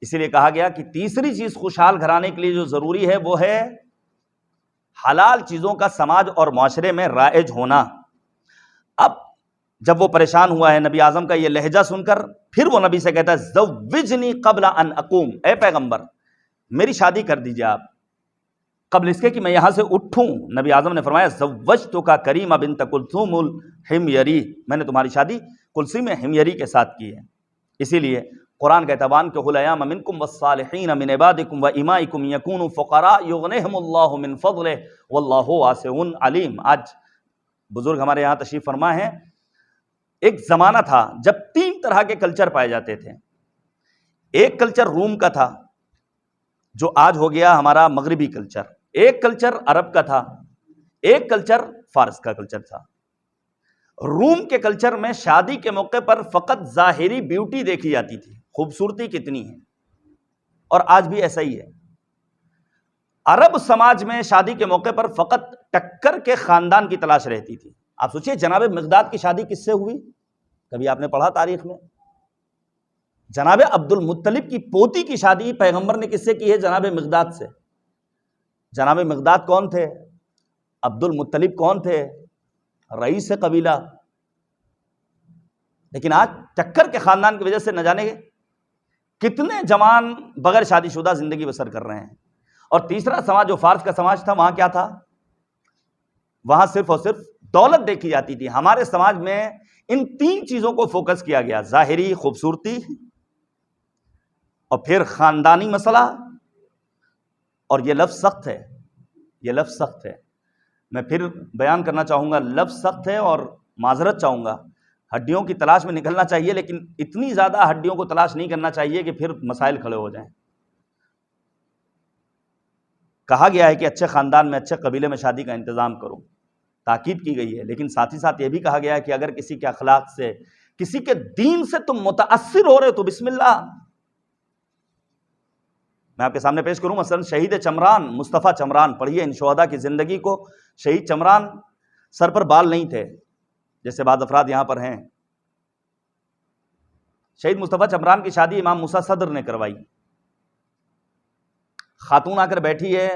اسی لیے کہا گیا کہ تیسری چیز خوشحال گھرانے کے لیے جو ضروری ہے وہ ہے حلال چیزوں کا سماج اور معاشرے میں رائج ہونا۔ اب جب وہ پریشان ہوا ہے نبی اعظم کا یہ لہجہ سن کر، پھر وہ نبی سے کہتا ہے زوجنی قبل ان اقوم، اے پیغمبر میری شادی کر دیجئے آپ قبل اس کے کہ میں یہاں سے اٹھوں۔ نبی اعظم نے فرمایا زوجتک کریمہ بنت کلثوم الحمیری، میں نے تمہاری شادی کلثوم حمیری کے ساتھ کی ہے۔ اسی لیے قرآن کہتا ہے وَأَنكِحُوا الْأَيَامَ مِنكُمْ وَالصَّالِحِينَ مِنْ عِبَادِكُمْ وَإِمَائِكُمْ يَكُونُوا فُقَرَاءَ يُغْنِهِمُ اللَّهُ مِنْ فَضْلِهِ وَاللَّهُ وَاسِعٌ عَلِيمٌ۔ آج بزرگ ہمارے یہاں تشریف فرما ہیں، ایک زمانہ تھا جب 3 طرح کے کلچر پائے جاتے تھے۔ ایک کلچر روم کا تھا جو آج ہو گیا ہمارا مغربی کلچر، ایک کلچر عرب کا تھا، ایک کلچر فارس کا کلچر تھا۔ روم کے کلچر میں شادی کے موقع پر فقط ظاہری بیوٹی دیکھی جاتی تھی، خوبصورتی کتنی ہے، اور آج بھی ایسا ہی ہے۔ عرب سماج میں شادی کے موقع پر فقط ٹکر کے خاندان کی تلاش رہتی تھی۔ آپ سوچئے جناب مقداد کی شادی کس سے ہوئی؟ کبھی آپ نے پڑھا تاریخ میں؟ جناب عبد المطلب کی پوتی کی شادی پیغمبر نے کس سے کی ہے؟ جناب مقداد سے۔ جناب مقداد کون تھے؟ عبد المطلب کون تھے؟ رئیس قبیلہ۔ لیکن آج ٹکر کے خاندان کی وجہ سے نہ جانے کتنے جوان بغیر شادی شدہ زندگی بسر کر رہے ہیں۔ اور تیسرا سماج جو فارس کا سماج تھا، وہاں کیا تھا؟ وہاں صرف اور صرف دولت دیکھی جاتی تھی۔ ہمارے سماج میں ان 3 چیزوں کو فوکس کیا گیا، ظاہری خوبصورتی اور پھر خاندانی مسئلہ، اور یہ لفظ سخت ہے، یہ لفظ سخت ہے، میں پھر بیان کرنا چاہوں گا، لفظ سخت ہے اور معذرت چاہوں گا۔ ہڈیوں کی تلاش میں نکلنا چاہیے، لیکن اتنی زیادہ ہڈیوں کو تلاش نہیں کرنا چاہیے کہ پھر مسائل کھڑے ہو جائیں۔ کہا گیا ہے کہ اچھے خاندان میں، اچھے قبیلے میں شادی کا انتظام کرو، تاکید کی گئی ہے، لیکن ساتھ ہی ساتھ یہ بھی کہا گیا ہے کہ اگر کسی کے اخلاق سے، کسی کے دین سے تم متاثر ہو رہے تو بسم اللہ۔ میں آپ کے سامنے پیش کروں مثلا شہید چمران، مصطفیٰ چمران، پڑھیے ان شہداء کی زندگی کو۔ شہید چمران سر پر بال نہیں تھے جیسے بعض افراد یہاں پر ہیں۔ شہید مصطفیٰ چمران کی شادی امام موسیٰ صدر نے کروائی۔ خاتون آ کر بیٹھی ہے،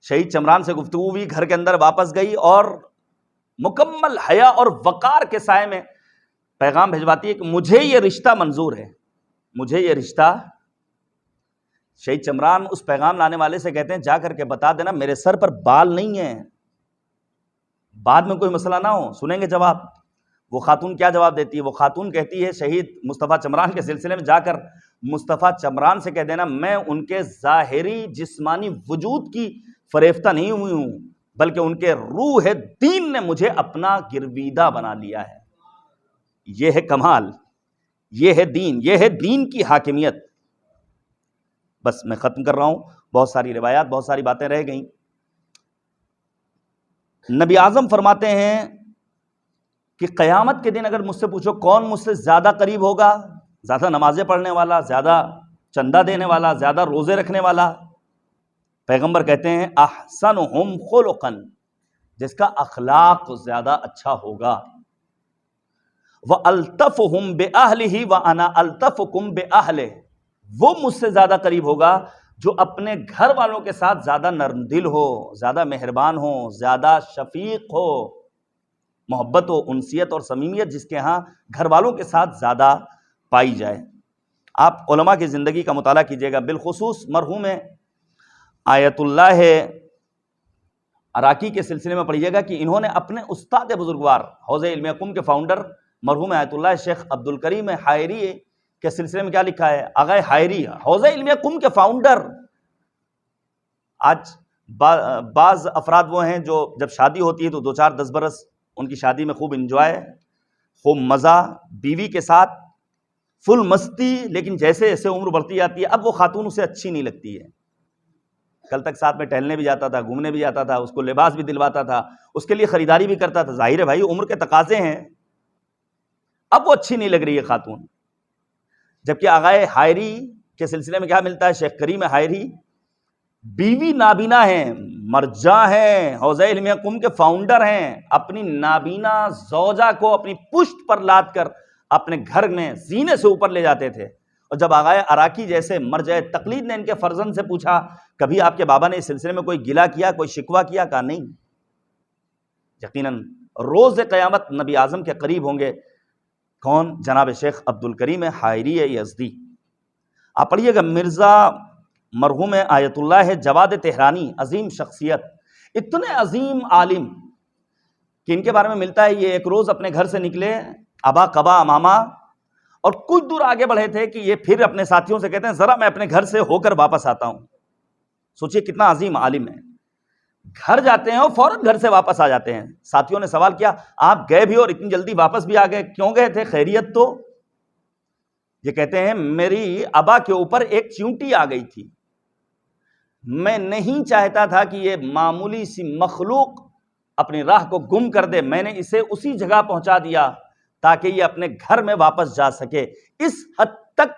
شہید چمران سے گفتگو ہوئی، گھر کے اندر واپس گئی اور مکمل حیا اور وقار کے سائے میں پیغام بھجواتی ہے کہ مجھے یہ رشتہ منظور ہے، مجھے یہ رشتہ۔ شہید چمران اس پیغام لانے والے سے کہتے ہیں جا کر کے بتا دینا میرے سر پر بال نہیں ہیں، بعد میں کوئی مسئلہ نہ ہو۔ سنیں گے جواب، وہ خاتون کیا جواب دیتی ہے؟ وہ خاتون کہتی ہے شہید مصطفیٰ چمران کے سلسلے میں جا کر مصطفیٰ چمران سے کہہ دینا میں ان کے ظاہری جسمانی وجود کی فریفتہ نہیں ہوئی ہوں، بلکہ ان کے روح دین نے مجھے اپنا گرویدہ بنا لیا ہے۔ یہ ہے کمال، یہ ہے دین، یہ ہے دین کی حاکمیت۔ بس میں ختم کر رہا ہوں، بہت ساری روایات، بہت ساری باتیں رہ گئیں۔ نبی اعظم فرماتے ہیں کہ قیامت کے دن اگر مجھ سے پوچھو کون مجھ سے زیادہ قریب ہوگا، زیادہ نمازیں پڑھنے والا، زیادہ چندہ دینے والا، زیادہ روزے رکھنے والا، پیغمبر کہتے ہیں احسنہم خلقا، جس کا اخلاق زیادہ اچھا ہوگا، وَأَلْتَفُهُمْ بِأَهْلِهِ وَأَنَا أَلْتَفُكُمْ بِأَهْلِهِ، وہ مجھ سے زیادہ قریب ہوگا جو اپنے گھر والوں کے ساتھ زیادہ نرم دل ہو، زیادہ مہربان ہو، زیادہ شفیق ہو، محبت و انسیت اور صمیمیت جس کے ہاں گھر والوں کے ساتھ زیادہ پائی جائے۔ آپ علماء کی زندگی کا مطالعہ کیجئے گا، بالخصوص مرحوم آیت اللہ عراقی کے سلسلے میں پڑھیے گا کہ انہوں نے اپنے استاد بزرگوار حوزہ علم قم کے فاؤنڈر مرحوم آیت اللہ شیخ عبد الکریم حائری کے سلسلے میں کیا لکھا ہے؟ آغا حائری حوزہ علم قم کے فاؤنڈر۔ آج بعض افراد وہ ہیں جو جب شادی ہوتی ہے تو 2-4-10 برس ان کی شادی میں خوب انجوائے، خوب مزہ، بیوی کے ساتھ فل مستی، لیکن جیسے جیسے عمر بڑھتی جاتی ہے اب وہ خاتون اسے اچھی نہیں لگتی ہے۔ کل تک ساتھ میں ٹہلنے بھی جاتا تھا، گھومنے بھی جاتا تھا، اس کو لباس بھی دلواتا تھا، اس کے لیے خریداری بھی کرتا تھا. ظاہر ہے بھائی عمر کے تقاضے ہیں، اب وہ اچھی نہیں لگ رہی ہے خاتون. جبکہ آغائے حائری کے سلسلے میں کیا ملتا ہے؟ شیخ کریم حائری بیوی نابینا ہیں، مرجع ہیں، حوزہ علمیہ قم کے فاؤنڈر ہیں، اپنی نابینا زوجہ کو اپنی پشت پر لاد کر اپنے گھر میں زینے سے اوپر لے جاتے تھے. اور جب آغائے عراقی جیسے مرجع تقلید نے ان کے فرزند سے پوچھا کبھی آپ کے بابا نے اس سلسلے میں کوئی گلہ کیا، کوئی شکوہ کیا؟ کہا نہیں. یقیناً روز قیامت نبی اعظم کے قریب ہوں گے. کون؟ جناب شیخ عبد الکریم حائری یزدی. آپ پڑھیے گا مرزا مرحوم آیت اللہ جواد تہرانی، عظیم شخصیت، اتنے عظیم عالم کہ ان کے بارے میں ملتا ہے یہ ایک روز اپنے گھر سے نکلے ابا قبا امامہ، اور کچھ دور آگے بڑھے تھے کہ یہ پھر اپنے ساتھیوں سے کہتے ہیں ذرا میں اپنے گھر سے ہو کر واپس آتا ہوں. سوچئے کتنا عظیم عالم ہے. گھر جاتے ہیں اور فوراً گھر سے واپس آ جاتے ہیں. ساتھیوں نے سوال کیا آپ گئے بھی اور اتنی جلدی واپس بھی آ گئے، کیوں گئے تھے؟ خیریت تو؟ یہ کہتے ہیں میری ابا کے اوپر ایک چیونٹی آ گئی تھی، میں نہیں چاہتا تھا کہ یہ معمولی سی مخلوق اپنی راہ کو گم کر دے، میں نے اسے اسی جگہ پہنچا دیا تاکہ یہ اپنے گھر میں واپس جا سکے. اس حد تک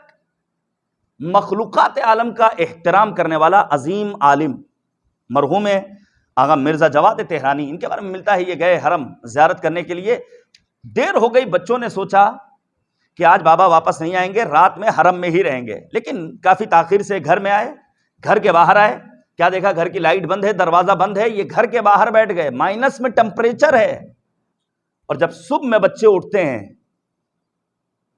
مخلوقات عالم کا احترام کرنے والا عظیم عالم مرحوم آغا مرزا جواد تہرانی. ان کے بارے میں ملتا ہے یہ گئے حرم زیارت کرنے کے لیے، دیر ہو گئی، بچوں نے سوچا کہ آج بابا واپس نہیں آئیں گے، رات میں حرم میں ہی رہیں گے، لیکن کافی تاخیر سے گھر میں آئے. گھر کے باہر آئے، کیا دیکھا؟ گھر کی لائٹ بند ہے، دروازہ بند ہے. یہ گھر کے باہر بیٹھ گئے، مائنس میں ٹمپریچر ہے. اور جب صبح میں بچے اٹھتے ہیں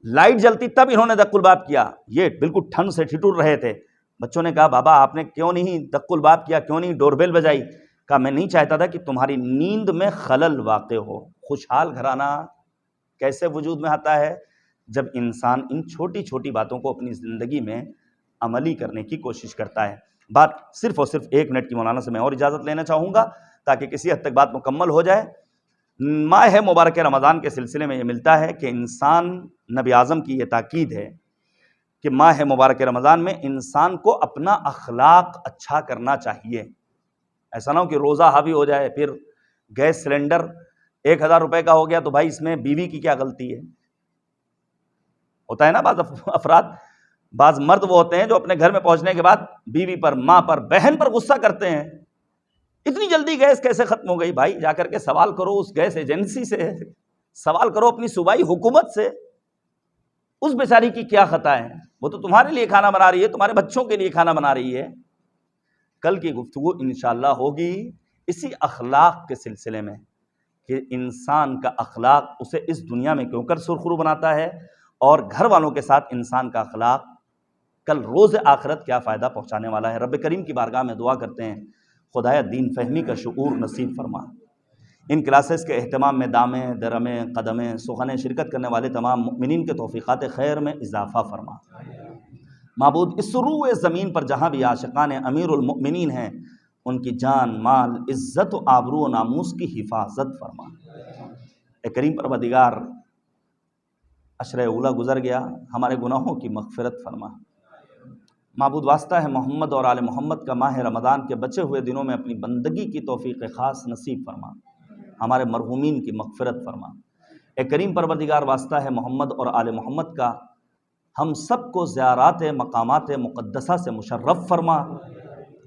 لائٹ جلتی تب انہوں نے دق الباب کیا. یہ بالکل ٹھنڈ سے ٹھٹر رہے تھے. بچوں نے کہا بابا آپ نے کیوں نہیں دق الباب کیا، کیوں نہیں ڈور بیل بجائی؟ کہا میں نہیں چاہتا تھا کہ تمہاری نیند میں خلل واقع ہو. خوشحال گھرانہ کیسے وجود میں آتا ہے؟ جب انسان ان چھوٹی چھوٹی باتوں کو اپنی زندگی میں عملی کرنے کی کوشش کرتا ہے. بات صرف اور صرف 1 منٹ کی مولانا سے میں اور اجازت لینا چاہوں گا تاکہ کسی حد تک بات مکمل ہو جائے. ماہ مبارک رمضان کے سلسلے میں یہ ملتا ہے کہ انسان، نبی اعظم کی یہ تاکید ہے کہ ماہ مبارک رمضان میں انسان کو اپنا اخلاق اچھا کرنا چاہیے. ایسا نہ ہو کہ روزہ حاوی ہو جائے، پھر گیس سلنڈر 1000 روپے کا ہو گیا تو بھائی اس میں بیوی کی کیا غلطی ہے؟ ہوتا ہے نا بعض افراد، بعض مرد وہ ہوتے ہیں جو اپنے گھر میں پہنچنے کے بعد بیوی پر، ماں پر، بہن پر غصہ کرتے ہیں. اتنی جلدی گیس کیسے ختم ہو گئی؟ بھائی جا کر کے سوال کرو اس گیس ایجنسی سے، سوال کرو اپنی صوبائی حکومت سے. اس بیچاری کی کیا خطا ہے؟ وہ تو تمہارے لیے کھانا بنا رہی ہے، تمہارے بچوں کے لیے کھانا بنا رہی ہے. کل کی گفتگو انشاءاللہ ہوگی اسی اخلاق کے سلسلے میں کہ انسان کا اخلاق اسے اس دنیا میں کیوں کر سرخرو بناتا ہے، اور گھر والوں کے ساتھ انسان کا اخلاق کل روز آخرت کیا فائدہ پہنچانے والا ہے. رب کریم کی بارگاہ میں دعا کرتے ہیں خدایا دین فہمی کا شعور نصیب فرما. ان کلاسز کے اہتمام میں دامیں درمیں قدمیں سخنیں شرکت کرنے والے تمام مؤمنین کے توفیقات خیر میں اضافہ فرما. معبود اس روئے زمین پر جہاں بھی عاشقان امیر المؤمنین ہیں ان کی جان، مال، عزت و آبرو و ناموس کی حفاظت فرما. اے کریم پروردگار عشرہ اولا گزر گیا، ہمارے گناہوں کی مغفرت فرما. معبود واسطہ ہے محمد اور آل محمد کا ماہ رمضان کے بچے ہوئے دنوں میں اپنی بندگی کی توفیق خاص نصیب فرما. ہمارے مرحومین کی مغفرت فرما. اے کریم پروردگار واسطہ ہے محمد اور آل محمد کا ہم سب کو زیارات مقامات مقدسہ سے مشرف فرما.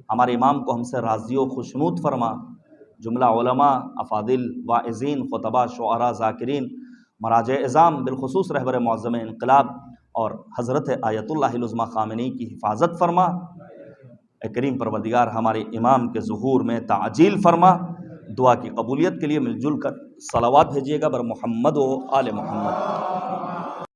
ہمارے امام کو ہم سے راضی و خوشنود فرما. جملہ علماء، افاضل، واعظین، خطباء، شعراء، ذاکرین، مراجع اعظام، بالخصوص رہبر معظم انقلاب اور حضرت آیت اللہ العظمیٰ خامنئی کی حفاظت فرما. اے کریم پروردگار ہمارے امام کے ظہور میں تعجیل فرما. دعا کی قبولیت کے لیے مل جل کر صلوات بھیجیے گا بر محمد و آل محمد.